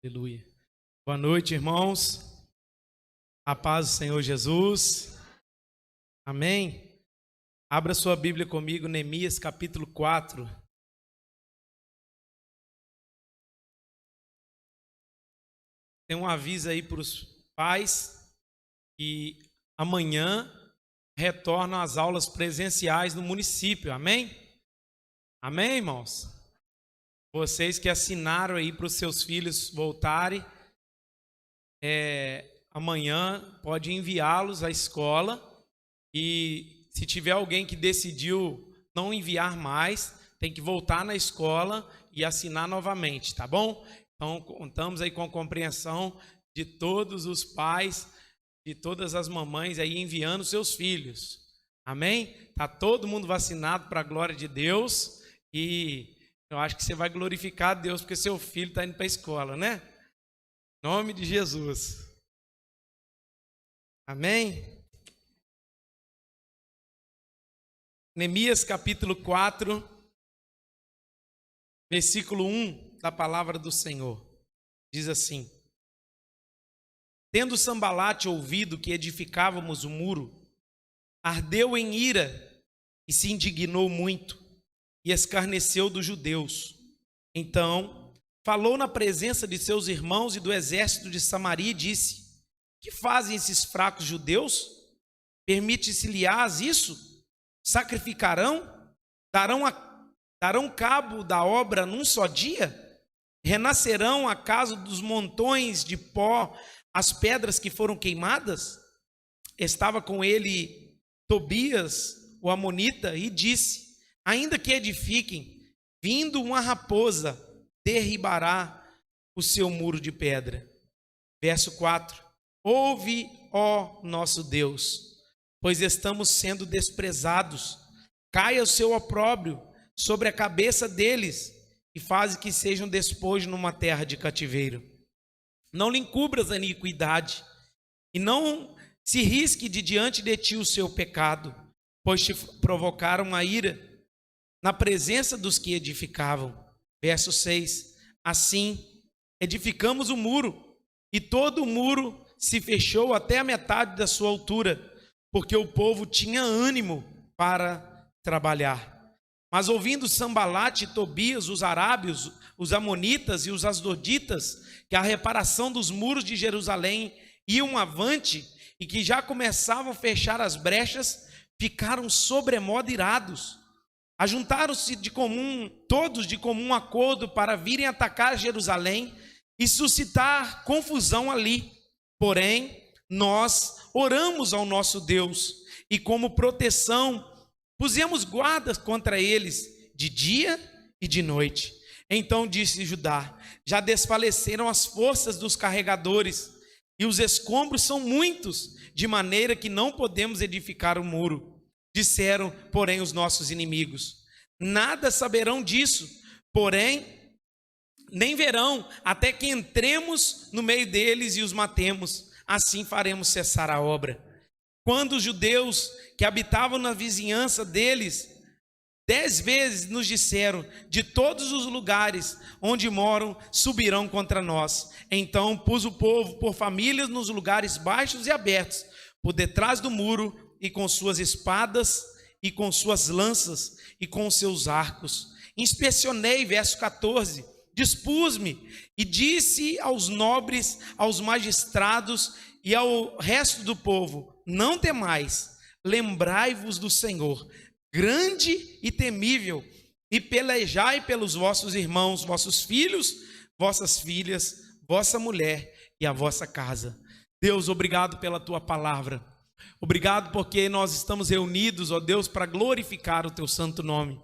Aleluia. Boa noite, irmãos. A paz do Senhor Jesus. Amém. Abra sua Bíblia comigo, Neemias capítulo 4. Tem um aviso aí para os pais que amanhã retornam às aulas presenciais no município. Amém? Amém, irmãos? Vocês que assinaram aí para os seus filhos voltarem, amanhã pode enviá-los à escola, e se tiver alguém que decidiu não enviar mais, tem que voltar na escola e assinar novamente, tá bom? Então contamos aí com a compreensão de todos os pais, de todas as mamães aí enviando seus filhos. Amém? Tá todo mundo vacinado para a glória de Deus, e eu acho que você vai glorificar a Deus porque seu filho está indo para a escola, né? Em nome de Jesus. Amém? Neemias capítulo 4, versículo 1 da palavra do Senhor. Diz assim: Tendo Sambalate ouvido que edificávamos o muro, ardeu em ira e se indignou muito, e escarneceu dos judeus. Então falou na presença de seus irmãos e do exército de Samaria e disse: Que fazem esses fracos judeus? Permite-se-lhes isso? Sacrificarão? Darão cabo da obra num só dia? Renascerão acaso dos montões de pó as pedras que foram queimadas? Estava com ele Tobias, o amonita, e disse: Ainda que edifiquem, vindo uma raposa, derribará o seu muro de pedra. Verso 4: Ouve, ó nosso Deus, pois estamos sendo desprezados. Caia o seu opróbrio sobre a cabeça deles, e faze que sejam despojo numa terra de cativeiro. Não lhe encubras a iniquidade, e não se risque de diante de ti o seu pecado, pois te provocaram a ira na presença dos que edificavam. Verso 6: Assim edificamos o muro, e todo o muro se fechou até a metade da sua altura, porque o povo tinha ânimo para trabalhar. Mas ouvindo Sambalate e Tobias, os arábios, os amonitas e os asdoditas, que a reparação dos muros de Jerusalém iam avante e que já começavam a fechar as brechas, ficaram sobremodo irados. Ajuntaram-se todos de comum acordo para virem atacar Jerusalém e suscitar confusão ali. Porém, nós oramos ao nosso Deus, e como proteção pusemos guardas contra eles de dia e de noite. Então disse Judá: Já desfaleceram as forças dos carregadores, e os escombros são muitos, de maneira que não podemos edificar o muro. Disseram, porém, os nossos inimigos: Nada saberão disso, porém nem verão, até que entremos no meio deles e os matemos. Assim faremos cessar a obra. Quando os judeus que habitavam na vizinhança deles 10 vezes nos disseram: De todos os lugares onde moram subirão contra nós. Então pus o povo por famílias nos lugares baixos e abertos, por detrás do muro, e com suas espadas, e com suas lanças, e com seus arcos. Inspecionei, verso 14, dispus-me e disse aos nobres, aos magistrados e ao resto do povo: Não temais, lembrai-vos do Senhor, grande e temível, e pelejai pelos vossos irmãos, vossos filhos, vossas filhas, vossa mulher e a vossa casa. Deus, obrigado pela tua palavra. Obrigado porque nós estamos reunidos, ó Deus, para glorificar o teu santo nome.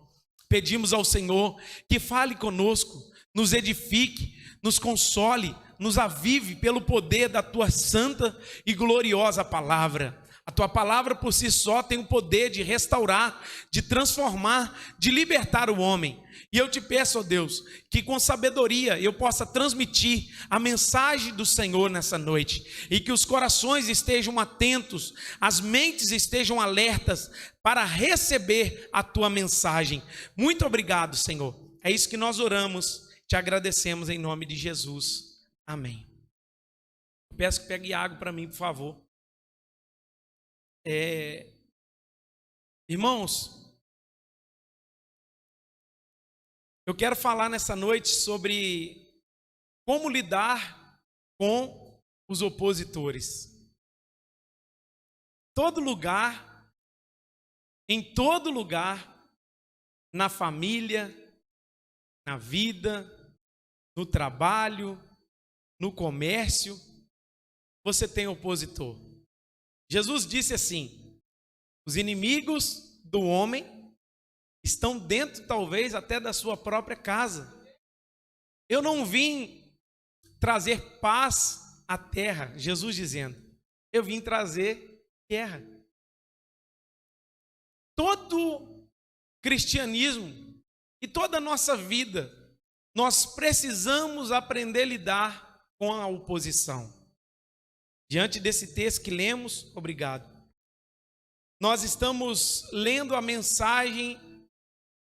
Pedimos ao Senhor que fale conosco, nos edifique, nos console, nos avive pelo poder da tua santa e gloriosa palavra. A tua palavra por si só tem o poder de restaurar, de transformar, de libertar o homem. E eu te peço, ó Deus, que com sabedoria eu possa transmitir a mensagem do Senhor nessa noite, e que os corações estejam atentos, as mentes estejam alertas para receber a tua mensagem. Muito obrigado, Senhor. É isso que nós oramos, te agradecemos em nome de Jesus. Amém. Peço que pegue água para mim, por favor. Irmãos, eu quero falar nessa noite sobre como lidar com os opositores. Todo lugar, em todo lugar, na família, na vida, no trabalho, no comércio, você tem opositor. Jesus disse assim: os inimigos do homem estão dentro, talvez, até da sua própria casa. Eu não vim trazer paz à terra, Jesus dizendo, eu vim trazer guerra. Todo cristianismo e toda a nossa vida, nós precisamos aprender a lidar com a oposição. Diante desse texto que lemos, obrigado. Nós estamos lendo a mensagem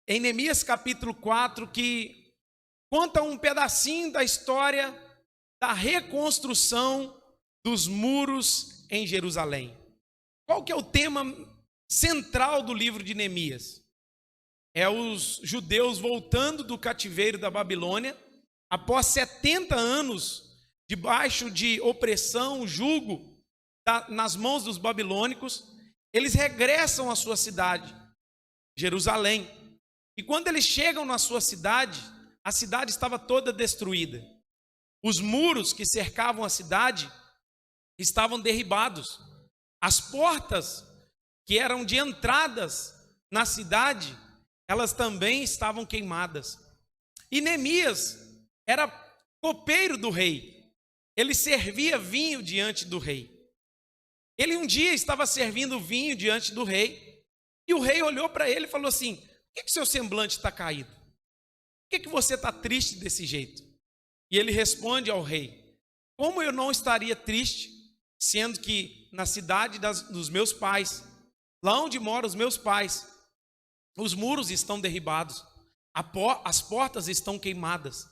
em Neemias capítulo 4, que conta um pedacinho da história da reconstrução dos muros em Jerusalém. Qual que é o tema central do livro de Neemias? É os judeus voltando do cativeiro da Babilônia, após 70 anos debaixo de opressão, jugo nas mãos dos babilônicos. Eles regressam à sua cidade, Jerusalém. E quando eles chegam na sua cidade, a cidade estava toda destruída. Os muros que cercavam a cidade estavam derribados. As portas que eram de entradas na cidade, elas também estavam queimadas. E Neemias era copeiro do rei. Ele servia vinho diante do rei. Ele um dia estava servindo vinho diante do rei, e o rei olhou para ele e falou assim: por que seu semblante está caído? Por que você está triste desse jeito? E ele responde ao rei: como eu não estaria triste, sendo que na cidade dos meus pais, lá onde moram os meus pais, os muros estão derribados, as portas estão queimadas,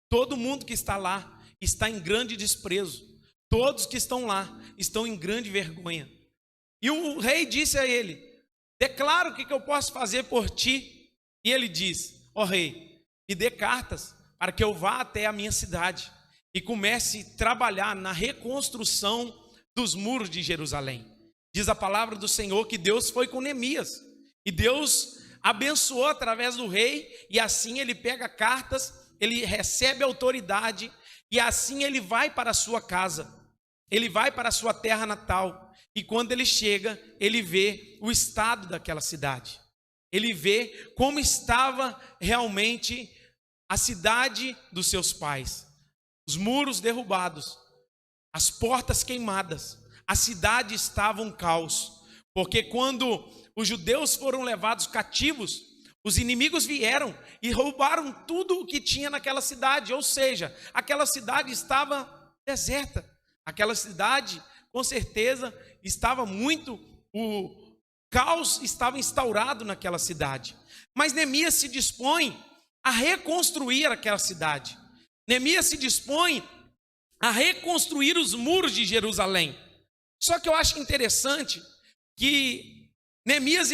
todo mundo que está lá está em grande desprezo, todos que estão lá estão em grande vergonha. E o rei disse a ele: declara o que eu posso fazer por ti. E ele diz: ó rei, me dê cartas para que eu vá até a minha cidade e comece a trabalhar na reconstrução dos muros de Jerusalém. Diz a palavra do Senhor que Deus foi com Neemias, e Deus abençoou através do rei, e assim ele pega cartas, ele recebe autoridade, e assim ele vai para a sua casa, ele vai para a sua terra natal. E quando ele chega, ele vê o estado daquela cidade, ele vê como estava realmente a cidade dos seus pais. Os muros derrubados, as portas queimadas, a cidade estava um caos, porque quando os judeus foram levados cativos, os inimigos vieram e roubaram tudo o que tinha naquela cidade, ou seja, aquela cidade estava deserta, aquela cidade, com certeza, o caos estava instaurado naquela cidade. Mas Neemias se dispõe a reconstruir aquela cidade. Neemias se dispõe a reconstruir os muros de Jerusalém. Só que eu acho interessante que Neemias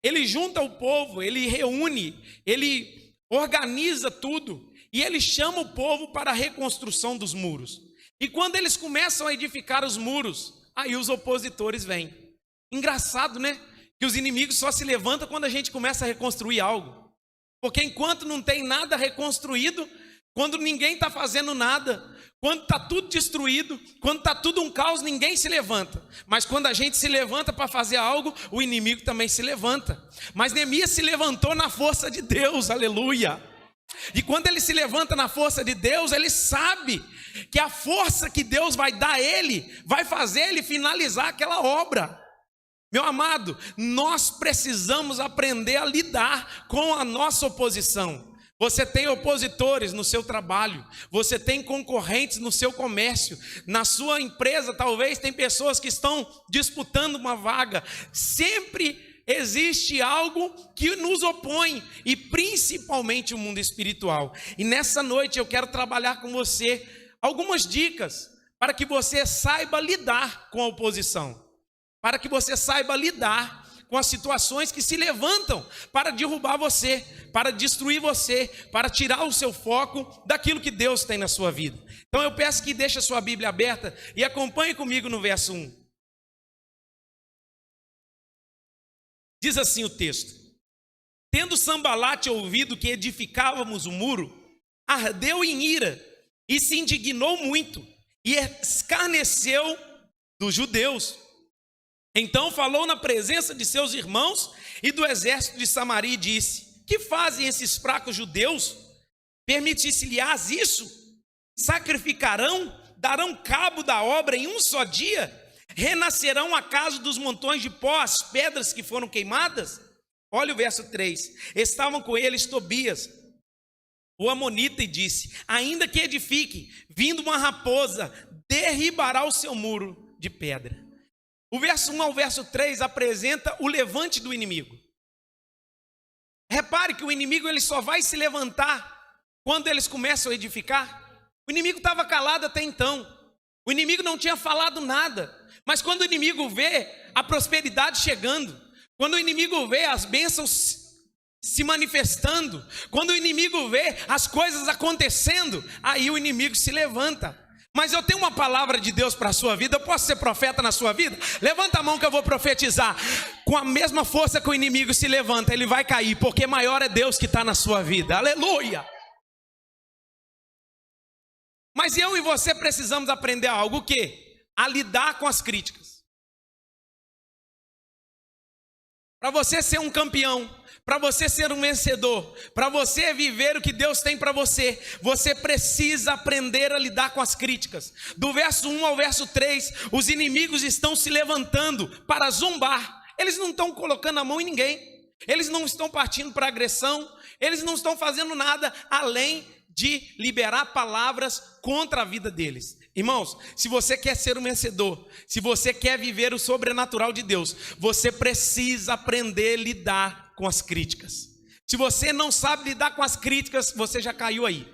ele junta o povo, ele reúne, ele organiza tudo, e ele chama o povo para a reconstrução dos muros. E quando eles começam a edificar os muros, aí os opositores vêm. Engraçado, né? Que os inimigos só se levantam quando a gente começa a reconstruir algo. Porque enquanto não tem nada reconstruído, quando ninguém está fazendo nada, quando está tudo destruído, quando está tudo um caos, ninguém se levanta. Mas quando a gente se levanta para fazer algo, o inimigo também se levanta. Mas Neemias se levantou na força de Deus, aleluia. E quando ele se levanta na força de Deus, ele sabe que a força que Deus vai dar a ele, vai fazer ele finalizar aquela obra. Meu amado, nós precisamos aprender a lidar com a nossa oposição. Você tem opositores no seu trabalho, você tem concorrentes no seu comércio, na sua empresa talvez tem pessoas que estão disputando uma vaga. Sempre existe algo que nos opõe, e principalmente o mundo espiritual. E nessa noite eu quero trabalhar com você algumas dicas para que você saiba lidar com a oposição, para que você saiba lidar com as situações que se levantam para derrubar você, para destruir você, para tirar o seu foco daquilo que Deus tem na sua vida. Então eu peço que deixe a sua Bíblia aberta e acompanhe comigo no verso 1. Diz assim o texto: tendo Sambalate ouvido que edificávamos o muro, ardeu em ira e se indignou muito e escarneceu dos judeus. Então falou na presença de seus irmãos e do exército de Samaria e disse: que fazem esses fracos judeus? Permitir-se-lhes isso? Sacrificarão? Darão cabo da obra em um só dia? Renascerão acaso dos montões de pó as pedras que foram queimadas? Olha o verso 3. Estavam com eles Tobias, o amonita, e disse: ainda que edifique, vindo uma raposa, derribará o seu muro de pedra. O verso 1 ao verso 3 apresenta o levante do inimigo. Repare que o inimigo ele só vai se levantar quando eles começam a edificar. O inimigo estava calado até então. O inimigo não tinha falado nada. Mas quando o inimigo vê a prosperidade chegando, quando o inimigo vê as bênçãos se manifestando, quando o inimigo vê as coisas acontecendo, aí o inimigo se levanta. Mas eu tenho uma palavra de Deus para a sua vida. Eu posso ser profeta na sua vida? Levanta a mão que eu vou profetizar. Com a mesma força que o inimigo se levanta, ele vai cair, porque maior é Deus que está na sua vida. Aleluia! Mas eu e você precisamos aprender algo, o quê? A lidar com as críticas. Para você ser um campeão, para você ser um vencedor, para você viver o que Deus tem para você, você precisa aprender a lidar com as críticas. Do verso 1 ao verso 3, os inimigos estão se levantando para zombar. Eles não estão colocando a mão em ninguém, eles não estão partindo para agressão, eles não estão fazendo nada além de liberar palavras contra a vida deles. Irmãos, se você quer ser um vencedor, se você quer viver o sobrenatural de Deus, você precisa aprender a lidar com as críticas. Se você não sabe lidar com as críticas, você já caiu aí.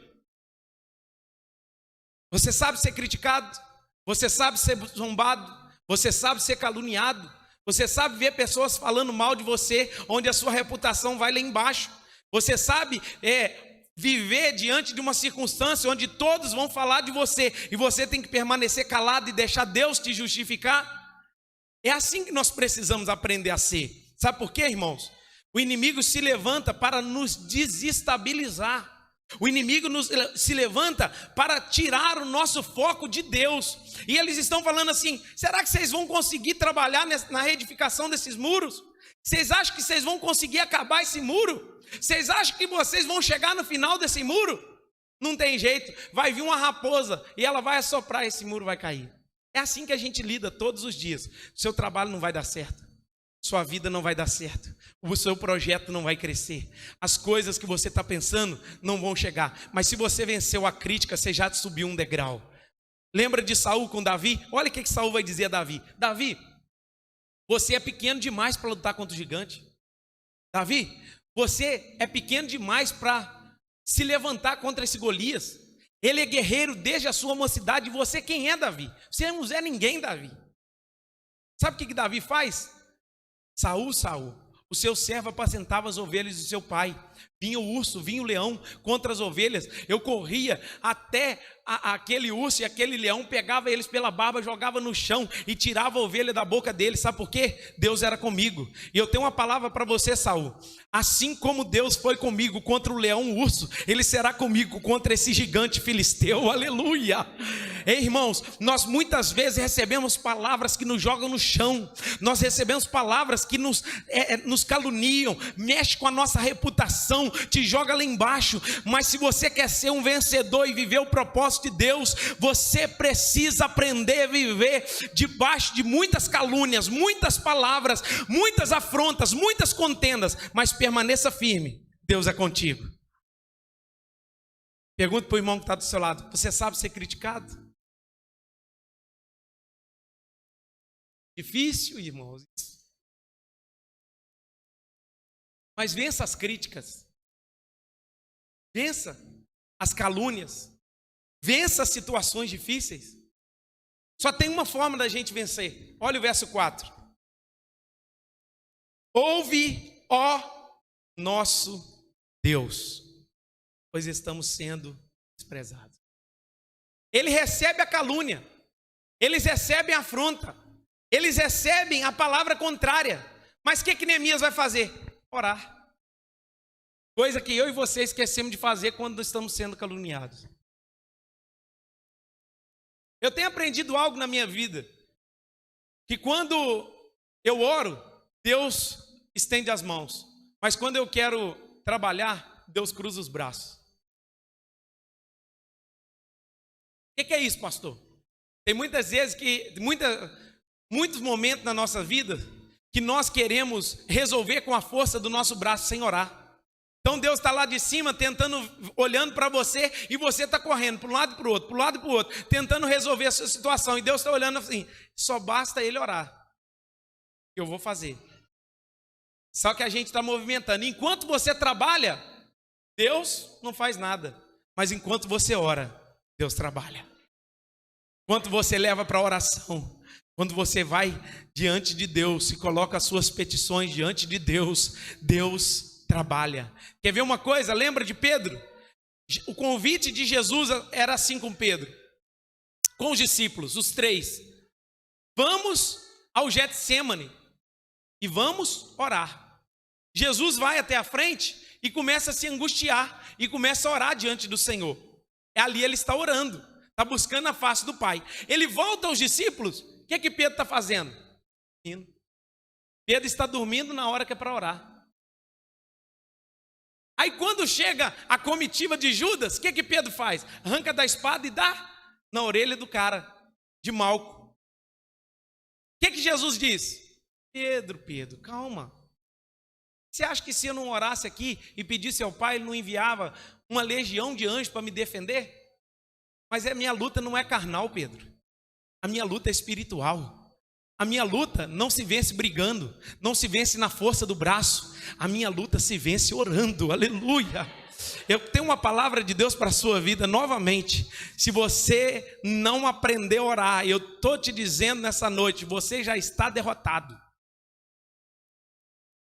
Você sabe ser criticado, você sabe ser zombado, você sabe ser caluniado, você sabe ver pessoas falando mal de você, onde a sua reputação vai lá embaixo. Você sabe viver diante de uma circunstância onde todos vão falar de você e você tem que permanecer calado e deixar Deus te justificar. É assim que nós precisamos aprender a ser. Sabe por quê, irmãos? O inimigo se levanta para nos desestabilizar. O inimigo se levanta para tirar o nosso foco de Deus. E eles estão falando assim: será que vocês vão conseguir trabalhar na reedificação desses muros? Vocês acham que vocês vão conseguir acabar esse muro? Vocês acham que vocês vão chegar no final desse muro? Não tem jeito, vai vir uma raposa e ela vai assoprar, esse muro vai cair. É assim que a gente lida todos os dias. O seu trabalho não vai dar certo, sua vida não vai dar certo, o seu projeto não vai crescer, as coisas que você está pensando não vão chegar. Mas se você venceu a crítica, você já subiu um degrau. Lembra de Saul com Davi? Olha o que Saul vai dizer a Davi: Davi, você é pequeno demais para lutar contra o gigante. Davi, você é pequeno demais para se levantar contra esse Golias. Ele é guerreiro desde a sua mocidade. E você quem é, Davi? Você não é ninguém, Davi. Sabe o que Davi faz? Saul, o seu servo apacentava as ovelhas de seu pai. Vinha o urso, vinha o leão contra as ovelhas. Eu corria até aquele urso e aquele leão, pegava eles pela barba, jogava no chão e tirava a ovelha da boca deles. Sabe por quê? Deus era comigo. E eu tenho uma palavra para você, Saul. Assim como Deus foi comigo contra o leão, o urso, Ele será comigo contra esse gigante filisteu. Aleluia! Ei, irmãos, nós muitas vezes recebemos palavras que nos jogam no chão. Nós recebemos palavras que nos caluniam, mexe com a nossa reputação, te joga lá embaixo. Mas se você quer ser um vencedor e viver o propósito de Deus, você precisa aprender a viver debaixo de muitas calúnias, muitas palavras, muitas afrontas, muitas contendas, mas permaneça firme. Deus é contigo. Pergunta para o irmão que está do seu lado: você sabe ser criticado? Difícil, irmãos. Mas vença as críticas, vença as calúnias, vença situações difíceis. Só tem uma forma da gente vencer. Olha o verso 4. Ouve, ó nosso Deus, pois estamos sendo desprezados. Ele recebe a calúnia, eles recebem a afronta, eles recebem a palavra contrária. Mas o que Neemias vai fazer? Orar. Coisa que eu e você esquecemos de fazer quando estamos sendo caluniados. Eu tenho aprendido algo na minha vida, que quando eu oro, Deus estende as mãos, mas quando eu quero trabalhar, Deus cruza os braços. O que é isso, pastor? Tem muitas vezes muitos momentos na nossa vida que nós queremos resolver com a força do nosso braço sem orar. Então Deus está lá de cima olhando para você, e você está correndo para um lado e para o outro, para um lado e para o outro, tentando resolver a sua situação, e Deus está olhando assim, só basta Ele orar, eu vou fazer. Só que a gente está movimentando. Enquanto você trabalha, Deus não faz nada, mas enquanto você ora, Deus trabalha. Enquanto você leva para a oração, quando você vai diante de Deus e coloca as suas petições diante de Deus, Deus trabalha. Quer ver uma coisa? Lembra de Pedro? O convite de Jesus era assim com Pedro, com os discípulos, os 3. Vamos ao Getsêmani e vamos orar. Jesus vai até a frente e começa a se angustiar e começa a orar diante do Senhor. Ali ele está orando, está buscando a face do Pai. Ele volta aos discípulos. O que Pedro está fazendo? Pedro está dormindo na hora que é para orar. Aí quando chega a comitiva de Judas, o que Pedro faz? Arranca da espada e dá na orelha do cara, de Malco. O que Jesus diz? Pedro, calma. Você acha que se eu não orasse aqui e pedisse ao Pai, Ele não enviava uma legião de anjos para me defender? Mas a minha luta não é carnal, Pedro. A minha luta é espiritual. A minha luta não se vence brigando, não se vence na força do braço. A minha luta se vence orando, aleluia. Eu tenho uma palavra de Deus para a sua vida novamente. Se você não aprender a orar, eu estou te dizendo nessa noite, você já está derrotado.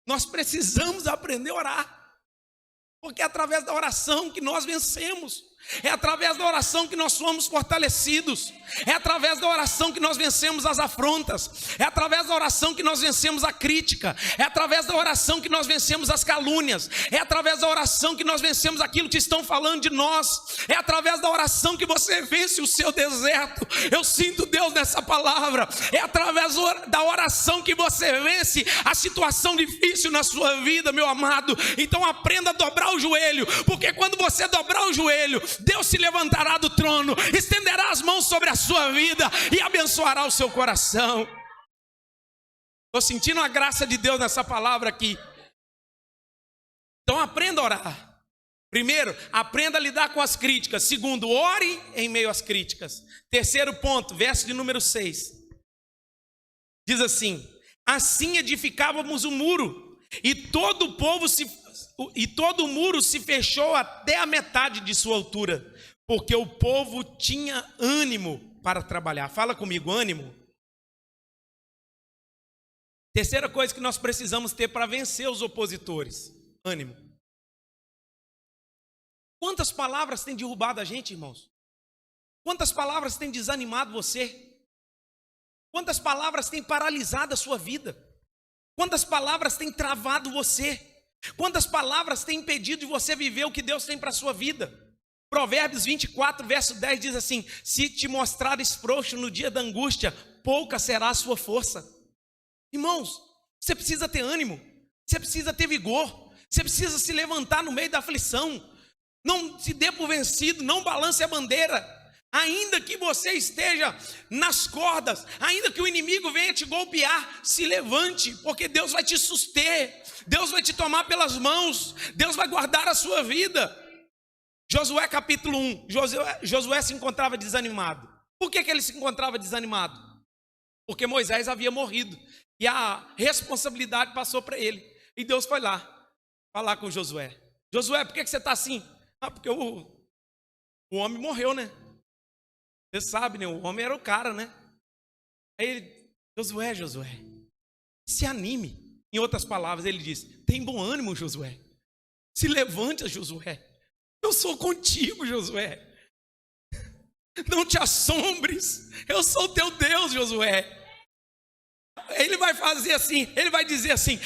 Nós precisamos aprender a orar, porque é através da oração que nós vencemos. É através da oração que nós somos fortalecidos. É através da oração que nós vencemos as afrontas. É através da oração que nós vencemos a crítica. É através da oração que nós vencemos as calúnias. É através da oração que nós vencemos aquilo que estão falando de nós. É através da oração que você vence o seu deserto. Eu sinto Deus nessa palavra. É através da oração que você vence a situação difícil na sua vida, meu amado. Então aprenda a dobrar o joelho, porque quando você dobrar o joelho, Deus se levantará do trono, estenderá as mãos sobre a sua vida e abençoará o seu coração. Estou sentindo a graça de Deus nessa palavra aqui. Então aprenda a orar. Primeiro, aprenda a lidar com as críticas. Segundo, ore em meio às críticas. Terceiro ponto, verso de número 6. Diz assim: assim edificávamos o muro, e todo o muro se fechou até a metade de sua altura, porque o povo tinha ânimo para trabalhar. Fala comigo, ânimo. Terceira coisa que nós precisamos ter para vencer os opositores: ânimo. Quantas palavras têm derrubado a gente, irmãos? Quantas palavras têm desanimado você? Quantas palavras têm paralisado a sua vida? Quantas palavras têm travado você? Quantas palavras têm impedido de você viver o que Deus tem para a sua vida? Provérbios 24, verso 10 diz assim: se te mostrares frouxo no dia da angústia, pouca será a sua força. Irmãos, você precisa ter ânimo, você precisa ter vigor, você precisa se levantar no meio da aflição. Não se dê por vencido, não balance a bandeira. Ainda que você esteja nas cordas, ainda que o inimigo venha te golpear, se levante, porque Deus vai te suster, Deus vai te tomar pelas mãos, Deus vai guardar a sua vida. Josué capítulo 1, Josué se encontrava desanimado. Por que ele se encontrava desanimado? Porque Moisés havia morrido e a responsabilidade passou para ele. E Deus foi lá falar com Josué. Josué, por que você está assim? Ah, porque o homem morreu, né? Você sabe, né? O homem era o cara, né? Aí ele, Josué, se anime. Em outras palavras, ele diz: tem bom ânimo, Josué. Se levante, Josué. Eu sou contigo, Josué. Não te assombres. Eu sou teu Deus, Josué. Ele vai fazer assim, ele vai dizer assim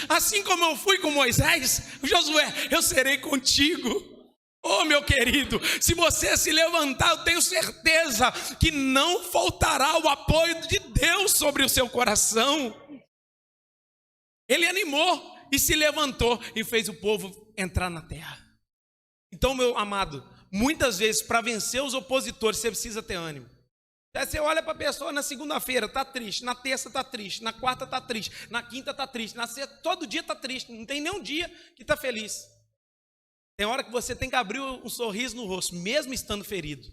como eu fui com Moisés, Josué, eu serei contigo. Oh, meu querido, se você se levantar, eu tenho certeza que não faltará o apoio de Deus sobre o seu coração. Ele animou e se levantou e fez o povo entrar na terra. Então, meu amado, muitas vezes para vencer os opositores você precisa ter ânimo. Aí você olha para a pessoa na segunda-feira, está triste, na terça está triste, na quarta está triste, na quinta está triste, na sexta, todo dia está triste, não tem nenhum dia que está feliz. Tem hora que você tem que abrir um sorriso no rosto, mesmo estando ferido.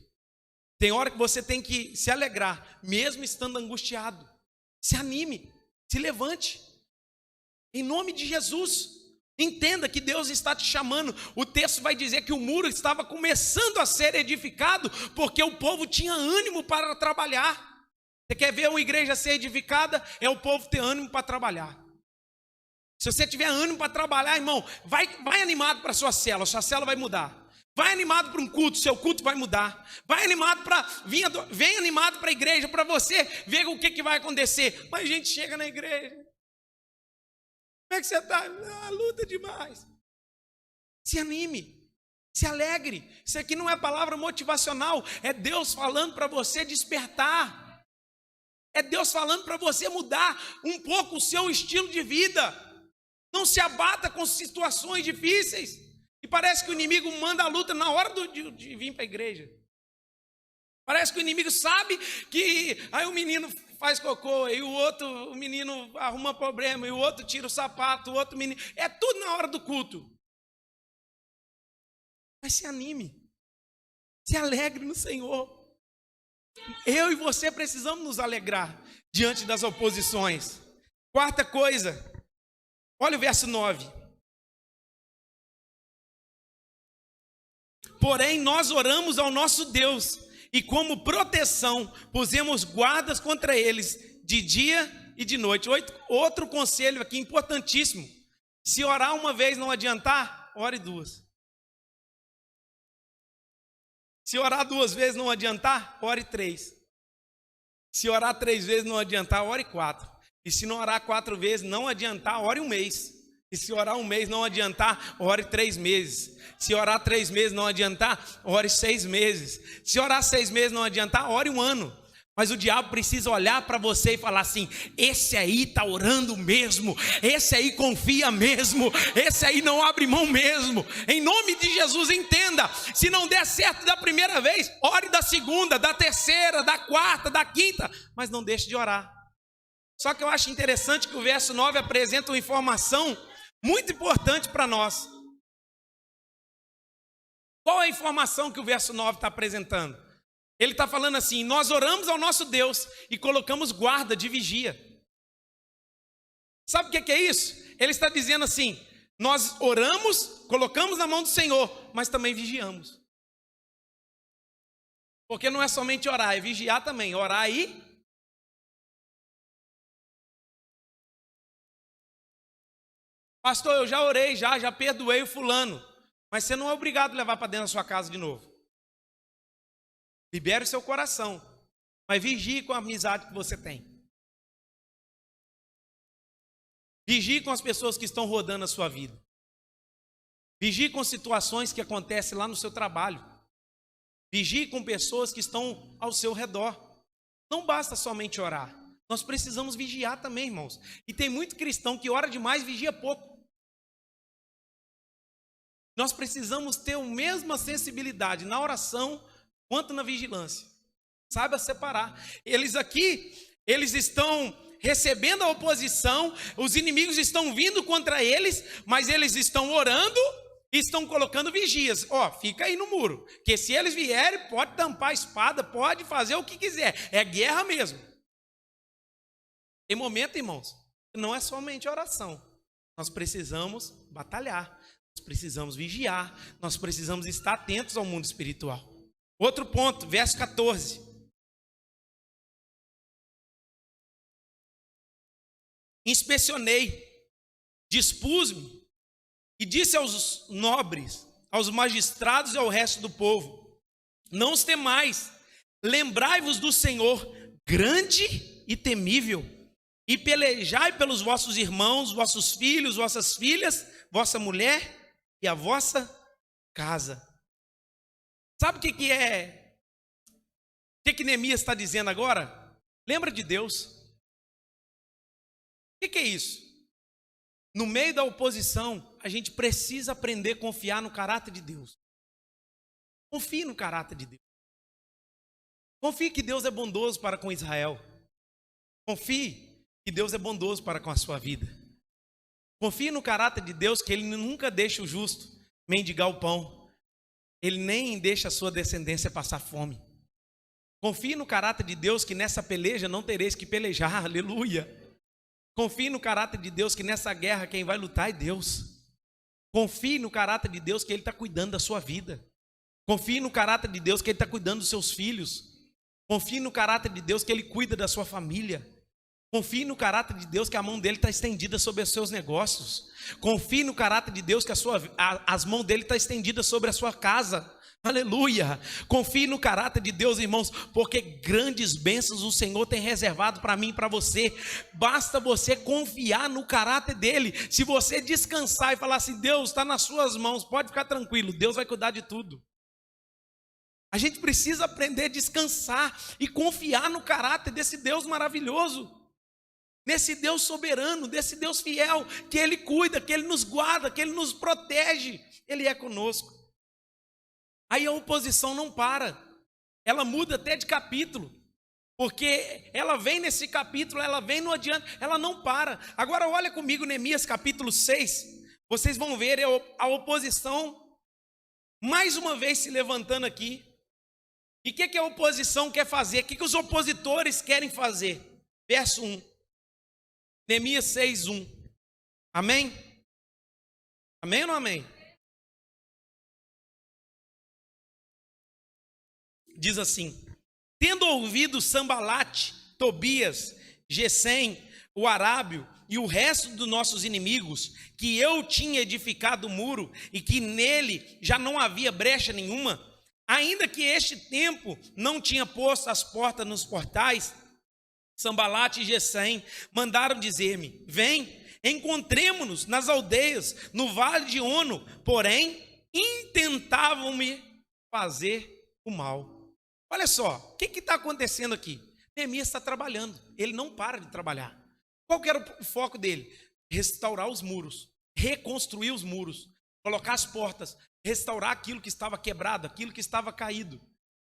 Tem hora que você tem que se alegrar, mesmo estando angustiado. Se anime, se levante. Em nome de Jesus, entenda que Deus está te chamando. O texto vai dizer que o muro estava começando a ser edificado, porque o povo tinha ânimo para trabalhar. Você quer ver uma igreja ser edificada? É o povo ter ânimo para trabalhar. Se você tiver ânimo para trabalhar, irmão, vai animado para a sua célula vai mudar. Vai animado para um culto, seu culto vai mudar. Vai animado para vem animado para a igreja, para você ver o que vai acontecer. Mas a gente chega na igreja. Como é que você está? Luta demais. Se anime, se alegre. Isso aqui não é palavra motivacional, é Deus falando para você despertar. É Deus falando para você mudar um pouco o seu estilo de vida. Não se abata com situações difíceis. E parece que o inimigo manda a luta na hora de vir para a igreja. Parece que o inimigo sabe que aí o menino faz cocô, e o menino arruma problema, e o outro tira o sapato, o outro menino... É tudo na hora do culto. Mas se anime. Se alegre no Senhor. Eu e você precisamos nos alegrar diante das oposições. Quarta coisa... Olha o verso 9. Porém, nós oramos ao nosso Deus, e como proteção, pusemos guardas contra eles, de dia e de noite. Outro conselho aqui importantíssimo. Se orar uma vez não adiantar, ore duas. Se orar 2 vezes não adiantar, ore 3. Se orar 3 vezes não adiantar, ore 4. E se não orar 4 vezes não adiantar, ore 1 mês. E se orar 1 mês não adiantar, ore 3 meses. Se orar 3 meses não adiantar, ore 6 meses. Se orar 6 meses não adiantar, ore 1 ano. Mas o diabo precisa olhar para você e falar assim: esse aí está orando mesmo, esse aí confia mesmo, esse aí não abre mão mesmo. Em nome de Jesus, entenda, se não der certo da primeira vez, ore da segunda, da terceira, da quarta, da quinta, mas não deixe de orar. Só que eu acho interessante que o verso 9 apresenta uma informação muito importante para nós. Qual é a informação que o verso 9 está apresentando? Ele está falando assim: nós oramos ao nosso Deus e colocamos guarda de vigia. Sabe o que é isso? Ele está dizendo assim: nós oramos, colocamos na mão do Senhor, mas também vigiamos. Porque não é somente orar, é vigiar também. Orar e... Pastor, eu já orei, já perdoei o fulano. Mas você não é obrigado a levar para dentro da sua casa de novo. Libere o seu coração. Mas vigie com a amizade que você tem. Vigie com as pessoas que estão rodando a sua vida. Vigie com situações que acontecem lá no seu trabalho. Vigie com pessoas que estão ao seu redor. Não basta somente orar. Nós precisamos vigiar também, irmãos. E tem muito cristão que ora demais e vigia pouco. Nós precisamos ter a mesma sensibilidade na oração quanto na vigilância. Saiba separar. Eles estão recebendo a oposição, os inimigos estão vindo contra eles, mas eles estão orando e estão colocando vigias. Fica aí no muro, que se eles vierem, pode tampar a espada, pode fazer o que quiser. É guerra mesmo. Tem momento, irmãos, não é somente oração. Nós precisamos batalhar, nós precisamos vigiar, nós precisamos estar atentos ao mundo espiritual. Outro ponto, verso 14. inspecionei, dispus-me e disse aos nobres, aos magistrados e ao resto do povo: não os temais, lembrai-vos do Senhor, grande e temível, e pelejai pelos vossos irmãos, vossos filhos, vossas filhas, vossa mulher e a vossa casa. Sabe o que Neemias está dizendo agora? Lembra de Deus. O que é isso? No meio da oposição, a gente precisa aprender a confiar no caráter de Deus. Confie no caráter de Deus. Confie que Deus é bondoso para com Israel. Confie que Deus é bondoso para com a sua vida. Confie no caráter de Deus, que Ele nunca deixa o justo mendigar o pão. Ele nem deixa a sua descendência passar fome. Confie no caráter de Deus, que nessa peleja não tereis que pelejar. Aleluia. Confie no caráter de Deus, que nessa guerra quem vai lutar é Deus. Confie no caráter de Deus, que Ele está cuidando da sua vida. Confie no caráter de Deus, que Ele está cuidando dos seus filhos. Confie no caráter de Deus, que Ele cuida da sua família. Confie no caráter de Deus, que a mão dele está estendida sobre os seus negócios. Confie no caráter de Deus, que as mãos dele estão estendidas sobre a sua casa. Aleluia. Confie no caráter de Deus, irmãos, porque grandes bênçãos o Senhor tem reservado para mim e para você. Basta você confiar no caráter dele. Se você descansar e falar assim: Deus, está nas suas mãos, pode ficar tranquilo, Deus vai cuidar de tudo. A gente precisa aprender a descansar e confiar no caráter desse Deus maravilhoso, nesse Deus soberano, desse Deus fiel, que Ele cuida, que Ele nos guarda, que Ele nos protege, Ele é conosco. Aí a oposição não para, ela muda até de capítulo, porque ela vem nesse capítulo, ela vem no adiante, ela não para. Agora olha comigo Neemias capítulo 6, vocês vão ver a oposição mais uma vez se levantando aqui. E o que a oposição quer fazer? O que os opositores querem fazer? Verso 1. Neemias 6, 1. Amém? Amém ou não amém? Diz assim: tendo ouvido Sambalate, Tobias, Gesem, o arábio e o resto dos nossos inimigos, que eu tinha edificado o muro e que nele já não havia brecha nenhuma, ainda que este tempo não tinha posto as portas nos portais, Sambalate e Gesem mandaram dizer-me: vem, encontremo-nos nas aldeias, no vale de Ono, porém intentavam-me fazer o mal. Olha só, o que está acontecendo aqui? Neemias está trabalhando, ele não para de trabalhar. Qual que era o foco dele? Restaurar os muros, reconstruir os muros, colocar as portas, restaurar aquilo que estava quebrado, aquilo que estava caído.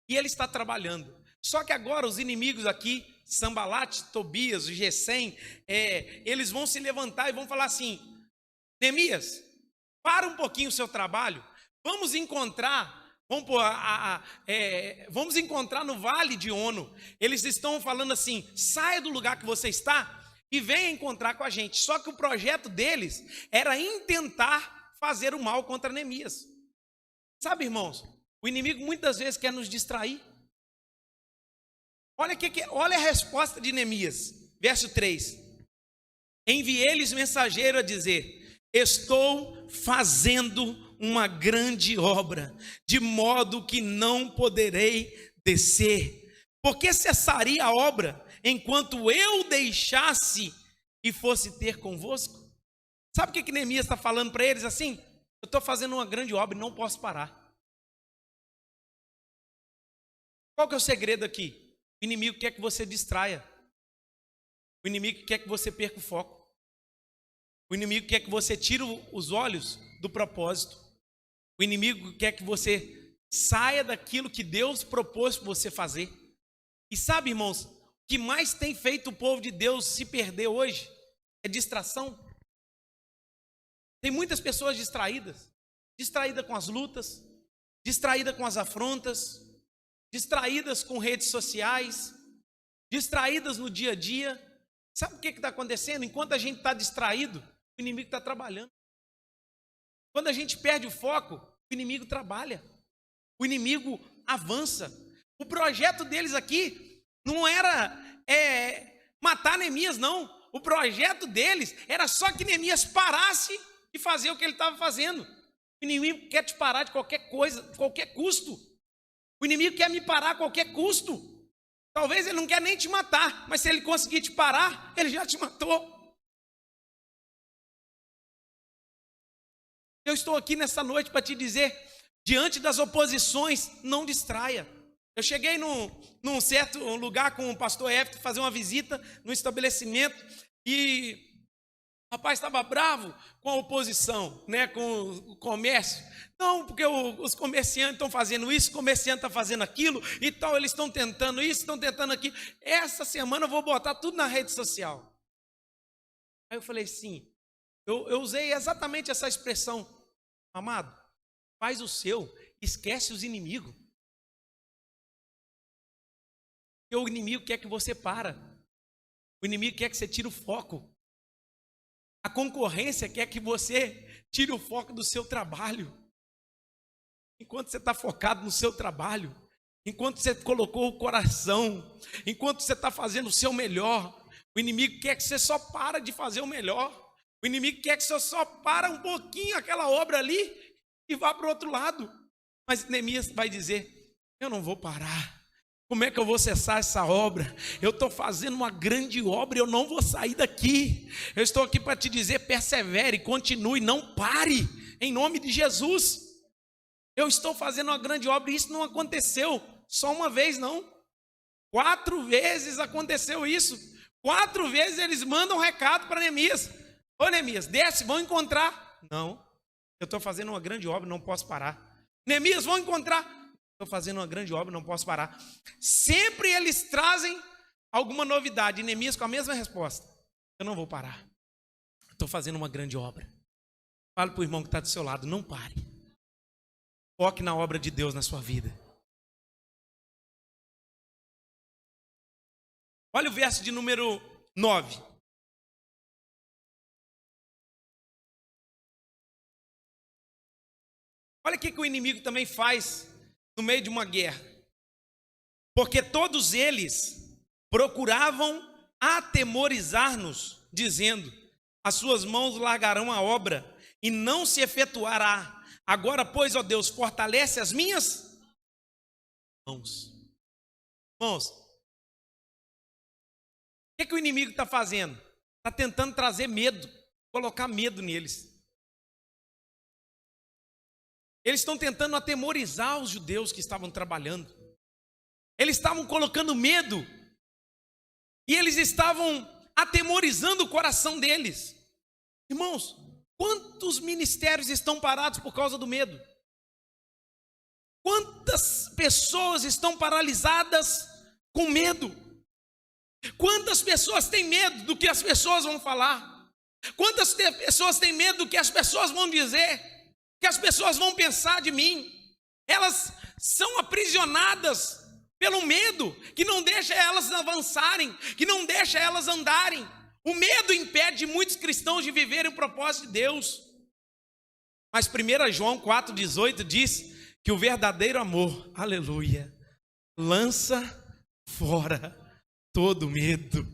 E ele está trabalhando. Só que agora os inimigos aqui, Sambalate, Tobias, Gesem, eles vão se levantar e vão falar assim: Neemias, para um pouquinho o seu trabalho, vamos encontrar no vale de Ono. Eles estão falando assim: saia do lugar que você está e venha encontrar com a gente. Só que o projeto deles era intentar fazer o mal contra Neemias. Sabe, irmãos, o inimigo muitas vezes quer nos distrair. Olha a resposta de Neemias, verso 3. Enviei-lhes mensageiro a dizer: estou fazendo uma grande obra, de modo que não poderei descer. Porque cessaria a obra enquanto eu deixasse e fosse ter convosco? Sabe o que Neemias está falando para eles assim? Eu estou fazendo uma grande obra e não posso parar. Qual que é o segredo aqui? O inimigo quer que você distraia. O inimigo quer que você perca o foco. O inimigo quer que você tire os olhos do propósito. O inimigo quer que você saia daquilo que Deus propôs para você fazer. E sabe, irmãos, o que mais tem feito o povo de Deus se perder hoje é distração. Tem muitas pessoas distraídas com as lutas, distraídas com as afrontas, distraídas com redes sociais, distraídas no dia a dia. Sabe o que está acontecendo? Enquanto a gente está distraído, o inimigo está trabalhando. Quando a gente perde o foco, o inimigo trabalha, o inimigo avança. O projeto deles aqui não era matar Neemias, não. o projeto deles era só que Neemias parasse de fazer o que ele estava fazendo. O inimigo quer te parar de qualquer coisa, de qualquer custo. O inimigo quer me parar a qualquer custo. Talvez ele não quer nem te matar, mas se ele conseguir te parar, ele já te matou. Eu estou aqui nessa noite para te dizer, diante das oposições, não distraia. Eu cheguei num certo lugar com o pastor Éfito, fazer uma visita no estabelecimento, e o rapaz estava bravo com a oposição, né, com o comércio. Não, porque os comerciantes estão fazendo isso, o comerciante está fazendo aquilo, e tal, eles estão tentando isso, estão tentando aquilo. Essa semana eu vou botar tudo na rede social. Aí eu falei assim, eu usei exatamente essa expressão, amado, faz o seu, esquece os inimigos. Porque o inimigo quer que você para. O inimigo quer que você tire o foco. A concorrência quer que você tire o foco do seu trabalho. Enquanto você está focado no seu trabalho, enquanto você colocou o coração, enquanto você está fazendo o seu melhor, o inimigo quer que você só para de fazer o melhor. O inimigo quer que você só para um pouquinho aquela obra ali e vá para o outro lado. Mas Neemias vai dizer, eu não vou parar. Como é que eu vou cessar essa obra? Eu estou fazendo uma grande obra e eu não vou sair daqui. Eu estou aqui para te dizer, persevere, continue, não pare, em nome de Jesus. Eu estou fazendo uma grande obra e isso não aconteceu só uma vez, não. 4 vezes aconteceu isso. 4 vezes eles mandam um recado para Neemias. Ô Neemias, desce, vão encontrar. Não, eu estou fazendo uma grande obra, não posso parar. Neemias, vão encontrar. Estou fazendo uma grande obra, não posso parar. Sempre eles trazem alguma novidade. E Neemias com a mesma resposta. Eu não vou parar. Estou fazendo uma grande obra. Fale para o irmão que está do seu lado, não pare. Foque na obra de Deus na sua vida. Olha o verso de número 9. Olha o que o inimigo também faz no meio de uma guerra. Porque todos eles procuravam atemorizar-nos, dizendo, as suas mãos largarão a obra e não se efetuará. Agora, pois, ó Deus, fortalece as minhas mãos. Irmãos, o que o inimigo está fazendo? Está tentando trazer medo, colocar medo neles. Eles estão tentando atemorizar os judeus que estavam trabalhando. Eles estavam colocando medo. E eles estavam atemorizando o coração deles. Irmãos, quantos ministérios estão parados por causa do medo? Quantas pessoas estão paralisadas com medo? Quantas pessoas têm medo do que as pessoas vão falar? Quantas pessoas têm medo do que as pessoas vão dizer? Que as pessoas vão pensar de mim? Elas são aprisionadas pelo medo, que não deixa elas avançarem, que não deixa elas andarem. O medo impede muitos cristãos de viverem o propósito de Deus. Mas 1 João 4,18 diz que o verdadeiro amor, aleluia, lança fora todo medo.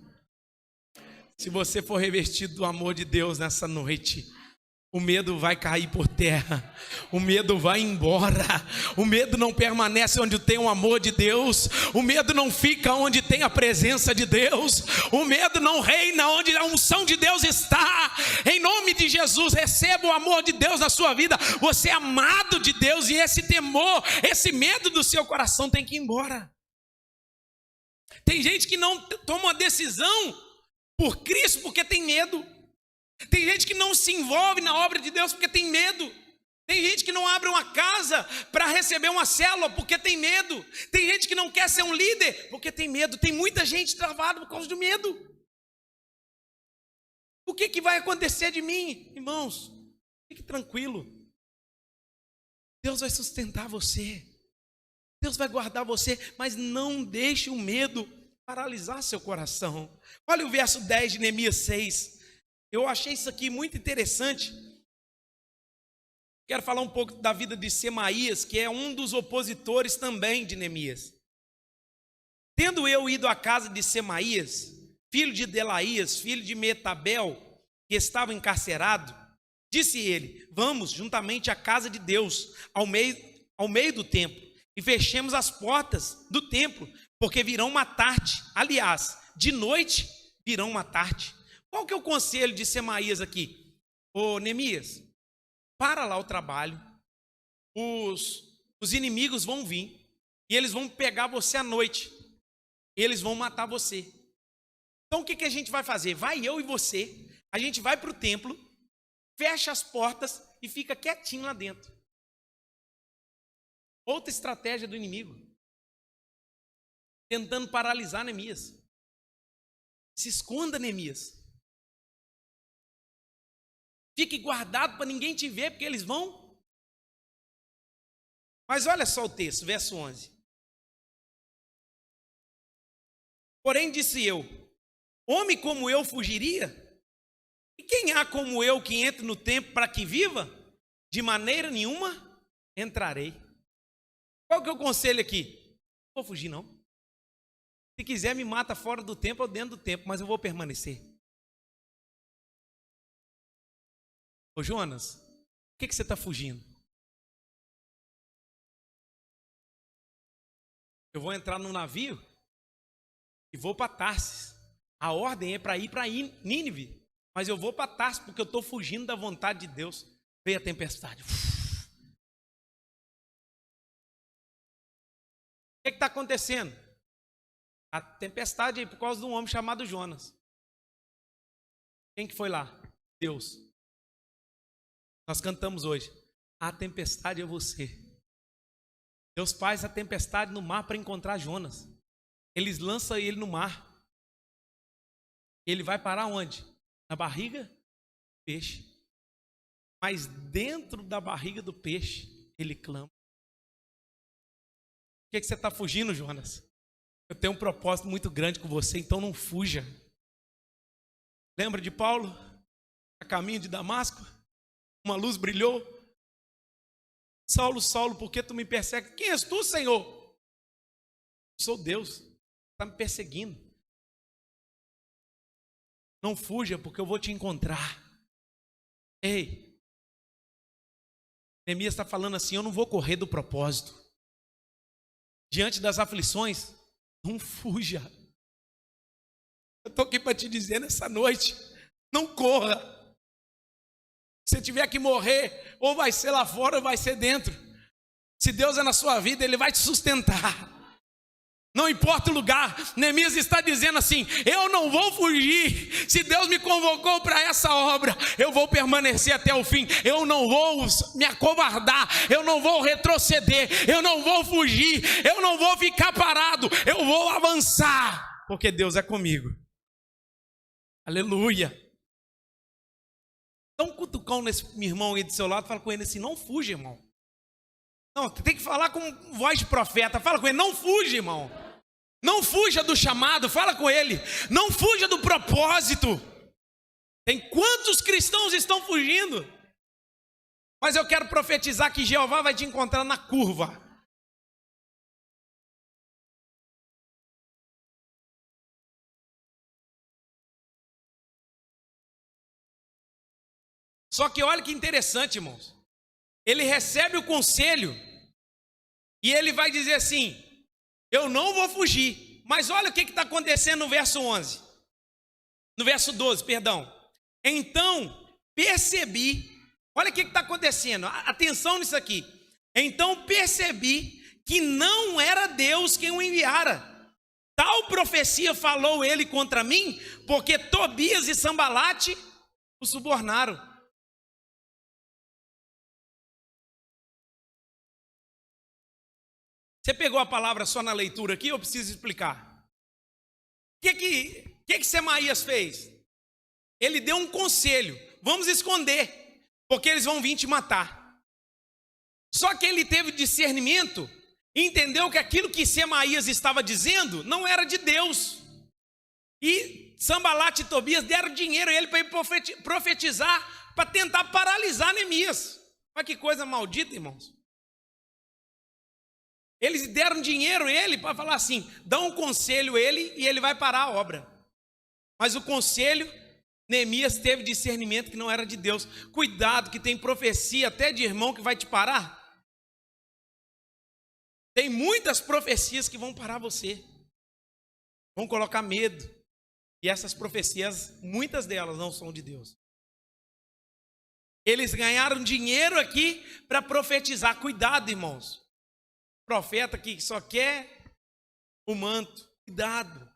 Se você for revestido do amor de Deus nessa noite, o medo vai cair por terra, o medo vai embora, o medo não permanece onde tem o amor de Deus, o medo não fica onde tem a presença de Deus, o medo não reina onde a unção de Deus está. Em nome de Jesus, receba o amor de Deus na sua vida, você é amado de Deus e esse temor, esse medo do seu coração tem que ir embora. Tem gente que não toma uma decisão por Cristo porque tem medo. Tem gente que não se envolve na obra de Deus porque tem medo. Tem gente que não abre uma casa para receber uma célula porque tem medo. Tem gente que não quer ser um líder porque tem medo. Tem muita gente travada por causa do medo. O que vai acontecer de mim? Irmãos, fique tranquilo. Deus vai sustentar você. Deus vai guardar você, mas não deixe o medo paralisar seu coração. Olha o verso 10 de Neemias 6. Eu achei isso aqui muito interessante. Quero falar um pouco da vida de Semaías, que é um dos opositores também de Neemias. Tendo eu ido à casa de Semaías, filho de Delaías, filho de Metabel, que estava encarcerado, disse ele: vamos juntamente à casa de Deus, ao meio do templo, e fechemos as portas do templo, porque virão matar-te. Aliás, de noite virão matar-te. Qual que é o conselho de Semaías aqui? Ô Neemias, para lá o trabalho, os inimigos vão vir, e eles vão pegar você à noite, e eles vão matar você. Então o que a gente vai fazer? Vai eu e você, a gente vai para o templo, fecha as portas e fica quietinho lá dentro. Outra estratégia do inimigo, tentando paralisar Neemias. Se esconda, Neemias. Fique guardado para ninguém te ver, porque eles vão. Mas olha só o texto, verso 11. Porém disse eu: homem como eu fugiria? E quem há como eu que entre no templo para que viva? De maneira nenhuma entrarei. Qual que é o conselho aqui? Não vou fugir não. Se quiser me mata fora do templo ou dentro do templo, mas eu vou permanecer. Ô Jonas, por que você está fugindo? Eu vou entrar no navio e vou para Tarsis. A ordem é para ir para Nínive, mas eu vou para Tarsis porque eu estou fugindo da vontade de Deus. Veio a tempestade. O que está acontecendo? A tempestade é por causa de um homem chamado Jonas. Quem que foi lá? Deus. Nós cantamos hoje: a tempestade é você. Deus faz a tempestade no mar para encontrar Jonas. Eles lançam ele no mar. Ele vai parar onde? Na barriga do peixe. Mas dentro da barriga do peixe, ele clama. Por que você está fugindo, Jonas? Eu tenho um propósito muito grande com você, então não fuja. Lembra de Paulo? A caminho de Damasco? Uma luz brilhou. Saulo, Saulo, por que tu me persegues? Quem és tu, Senhor? Sou Deus. Está me perseguindo. Não fuja, porque eu vou te encontrar. Ei, Neemias está falando assim: eu não vou correr do propósito. Diante das aflições, não fuja. Eu estou aqui para te dizer nessa noite: não corra. Se tiver que morrer, ou vai ser lá fora ou vai ser dentro. Se Deus é na sua vida, Ele vai te sustentar. Não importa o lugar. Neemias está dizendo assim: eu não vou fugir. Se Deus me convocou para essa obra, eu vou permanecer até o fim. Eu não vou me acovardar, eu não vou retroceder, eu não vou fugir, eu não vou ficar parado, eu vou avançar, porque Deus é comigo. Aleluia. Dá um cutucão nesse irmão aí do seu lado, fala com ele assim: não fuja, irmão. Não, tem que falar com voz de profeta. Fala com ele: não fuja, irmão. Não fuja do chamado. Fala com ele: não fuja do propósito. Tem quantos cristãos estão fugindo? Mas eu quero profetizar que Jeová vai te encontrar na curva. Só que olha que interessante, irmãos. Ele recebe o conselho e ele vai dizer assim: eu não vou fugir. Mas olha o que está acontecendo no verso 11. No verso 12, perdão. Então percebi, olha o que está acontecendo, atenção nisso aqui. Então percebi que não era Deus quem o enviara. Tal profecia falou ele contra mim, porque Tobias e Sambalate o subornaram. Você pegou a palavra só na leitura aqui ou preciso explicar? O que Semaías fez? Ele deu um conselho: vamos esconder, porque eles vão vir te matar. Só que ele teve discernimento e entendeu que aquilo que Semaías estava dizendo não era de Deus. E Sambalate e Tobias deram dinheiro a ele para ele profetizar, para tentar paralisar Neemias. Olha que coisa maldita, irmãos. Eles deram dinheiro a ele para falar assim: dá um conselho a ele e ele vai parar a obra. Mas o conselho, Neemias teve discernimento que não era de Deus. Cuidado, que tem profecia até de irmão que vai te parar. Tem muitas profecias que vão parar você, vão colocar medo. E essas profecias, muitas delas não são de Deus. Eles ganharam dinheiro aqui para profetizar. Cuidado, irmãos. Profeta que só quer o manto. Cuidado.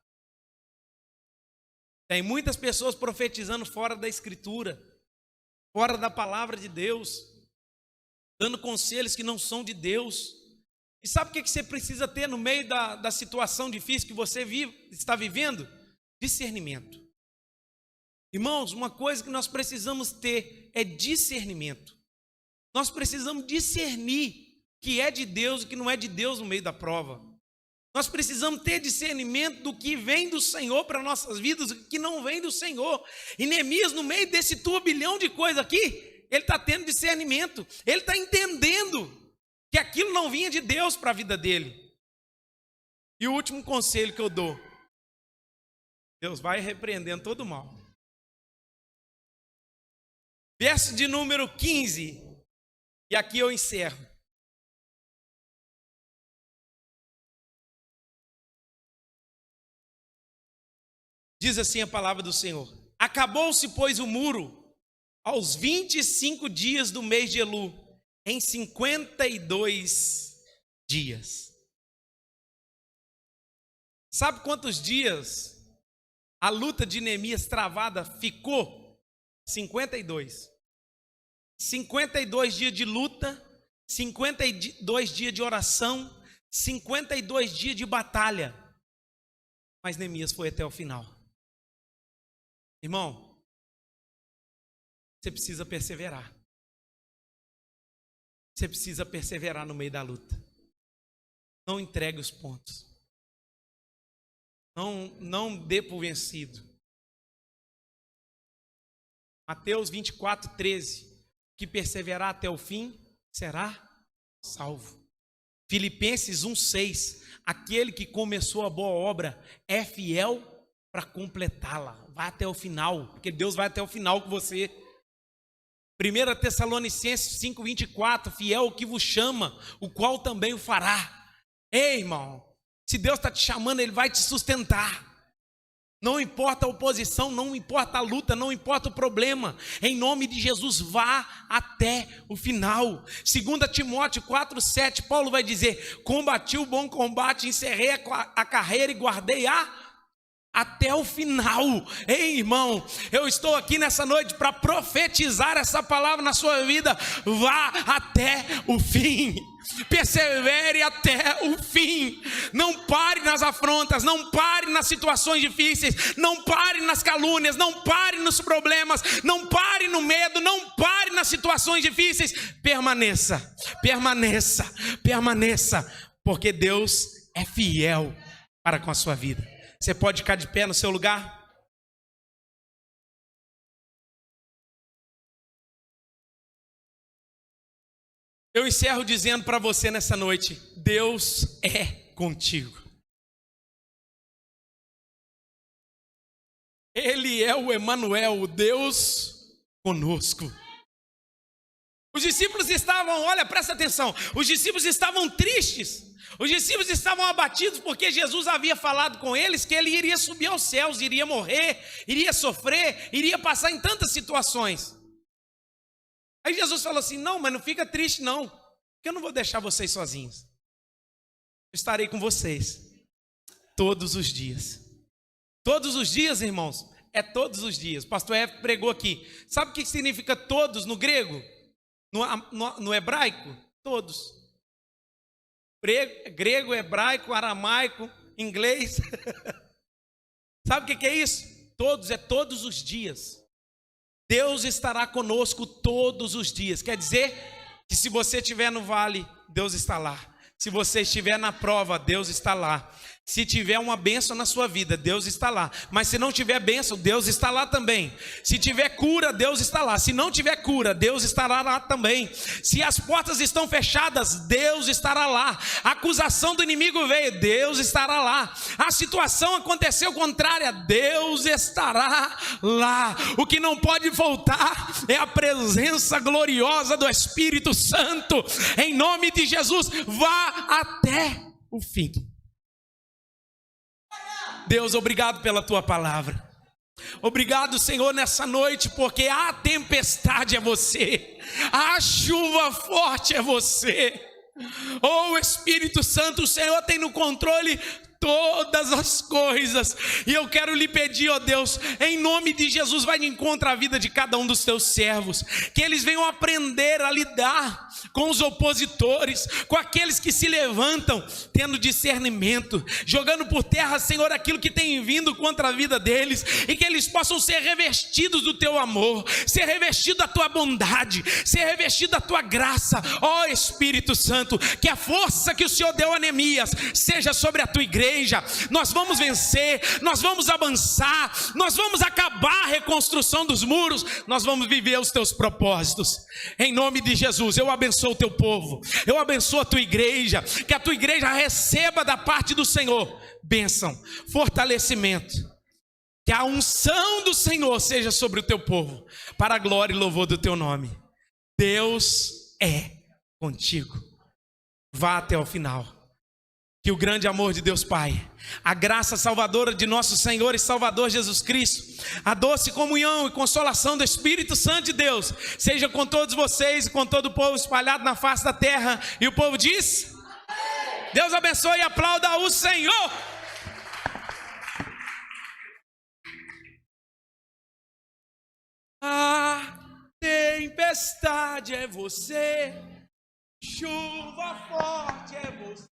Tem muitas pessoas profetizando fora da Escritura, fora da palavra de Deus, dando conselhos que não são de Deus. E sabe o que você precisa ter no meio da situação difícil que você está vivendo? Discernimento. Irmãos, uma coisa que nós precisamos ter é discernimento. Nós precisamos discernir o que é de Deus e o que não é de Deus no meio da prova. Nós precisamos ter discernimento do que vem do Senhor para nossas vidas e do que não vem do Senhor. E Neemias, no meio desse turbilhão de coisa aqui, ele está tendo discernimento. Ele está entendendo que aquilo não vinha de Deus para a vida dele. E o último conselho que eu dou: Deus vai repreendendo todo o mal. Verso de número 15, e aqui eu encerro. Diz assim a palavra do Senhor: acabou-se, pois, o muro aos 25 dias do mês de Elu, em 52 dias. Sabe quantos dias a luta de Neemias travada ficou? 52. 52 dias de luta, 52 dias de oração, 52 dias de batalha. Mas Neemias foi até o final. Irmão, você precisa perseverar. Você precisa perseverar no meio da luta. Não entregue os pontos. Não dê por vencido. Mateus 24, 13. Que perseverar até o fim será salvo. Filipenses 1, 6. Aquele que começou a boa obra é fiel para completá-la. Vai até o final, porque Deus vai até o final com você. 1 Tessalonicenses 5, 24. Fiel o que vos chama, o qual também o fará. Ei, irmão, se Deus está te chamando, Ele vai te sustentar. Não importa a oposição, não importa a luta, não importa o problema. Em nome de Jesus, vá até o final. 2 Timóteo 4, 7, Paulo vai dizer: combati o bom combate, encerrei a carreira e guardei até o final. Ei, irmão, eu estou aqui nessa noite para profetizar essa palavra na sua vida. Vá até o fim. Persevere até o fim. Não pare nas afrontas, não pare nas situações difíceis, não pare nas calúnias, não pare nos problemas, não pare no medo, não pare nas situações difíceis. Permaneça, permaneça, permaneça, porque Deus é fiel para com a sua vida. Você pode ficar de pé no seu lugar? Eu encerro dizendo para você nessa noite: Deus é contigo. Ele é o Emanuel, o Deus conosco. Os discípulos estavam, olha, presta atenção, os discípulos estavam tristes. Os discípulos estavam abatidos porque Jesus havia falado com eles que ele iria subir aos céus, iria morrer, iria sofrer, iria passar em tantas situações. Aí Jesus falou assim: não, mas não fica triste não, porque eu não vou deixar vocês sozinhos. Eu estarei com vocês todos os dias. Todos os dias, irmãos, é todos os dias. O pastor F pregou aqui. Sabe o que significa todos no grego? No hebraico? Todos. Grego, hebraico, aramaico, inglês. Sabe o que é isso? Todos, é todos os dias. Deus estará conosco todos os dias. Quer dizer que se você estiver no vale, Deus está lá. Se você estiver na prova, Deus está lá. Se tiver uma bênção na sua vida, Deus está lá. Mas se não tiver bênção, Deus está lá também. Se tiver cura, Deus está lá. Se não tiver cura, Deus estará lá também. Se as portas estão fechadas, Deus estará lá. A acusação do inimigo veio, Deus estará lá. A situação aconteceu contrária, Deus estará lá. O que não pode faltar é a presença gloriosa do Espírito Santo. Em nome de Jesus, vá até o fim. Deus, obrigado pela tua palavra. Obrigado, Senhor, nessa noite, porque a tempestade é você, a chuva forte é você. Oh, Espírito Santo, o Senhor tem no controle todas as coisas, e eu quero lhe pedir, ó Deus, em nome de Jesus, vai de encontro à vida de cada um dos teus servos, que eles venham aprender a lidar com os opositores, com aqueles que se levantam, tendo discernimento, jogando por terra, Senhor, aquilo que tem vindo contra a vida deles, e que eles possam ser revestidos do teu amor, ser revestidos da tua bondade, ser revestidos da tua graça, ó Espírito Santo, que a força que o Senhor deu a Neemias seja sobre a tua igreja. Nós vamos vencer, nós vamos avançar, nós vamos acabar a reconstrução dos muros, nós vamos viver os teus propósitos. Em nome de Jesus, eu abençoo o teu povo, eu abençoo a tua igreja, que a tua igreja receba da parte do Senhor bênção, fortalecimento, que a unção do Senhor seja sobre o teu povo, para a glória e louvor do teu nome. Deus é contigo. Vá até o final. Que o grande amor de Deus Pai, a graça salvadora de nosso Senhor e Salvador Jesus Cristo, a doce comunhão e consolação do Espírito Santo de Deus, seja com todos vocês e com todo o povo espalhado na face da terra. E o povo diz: amém. Deus abençoe e aplauda o Senhor. A tempestade é você, chuva forte é você.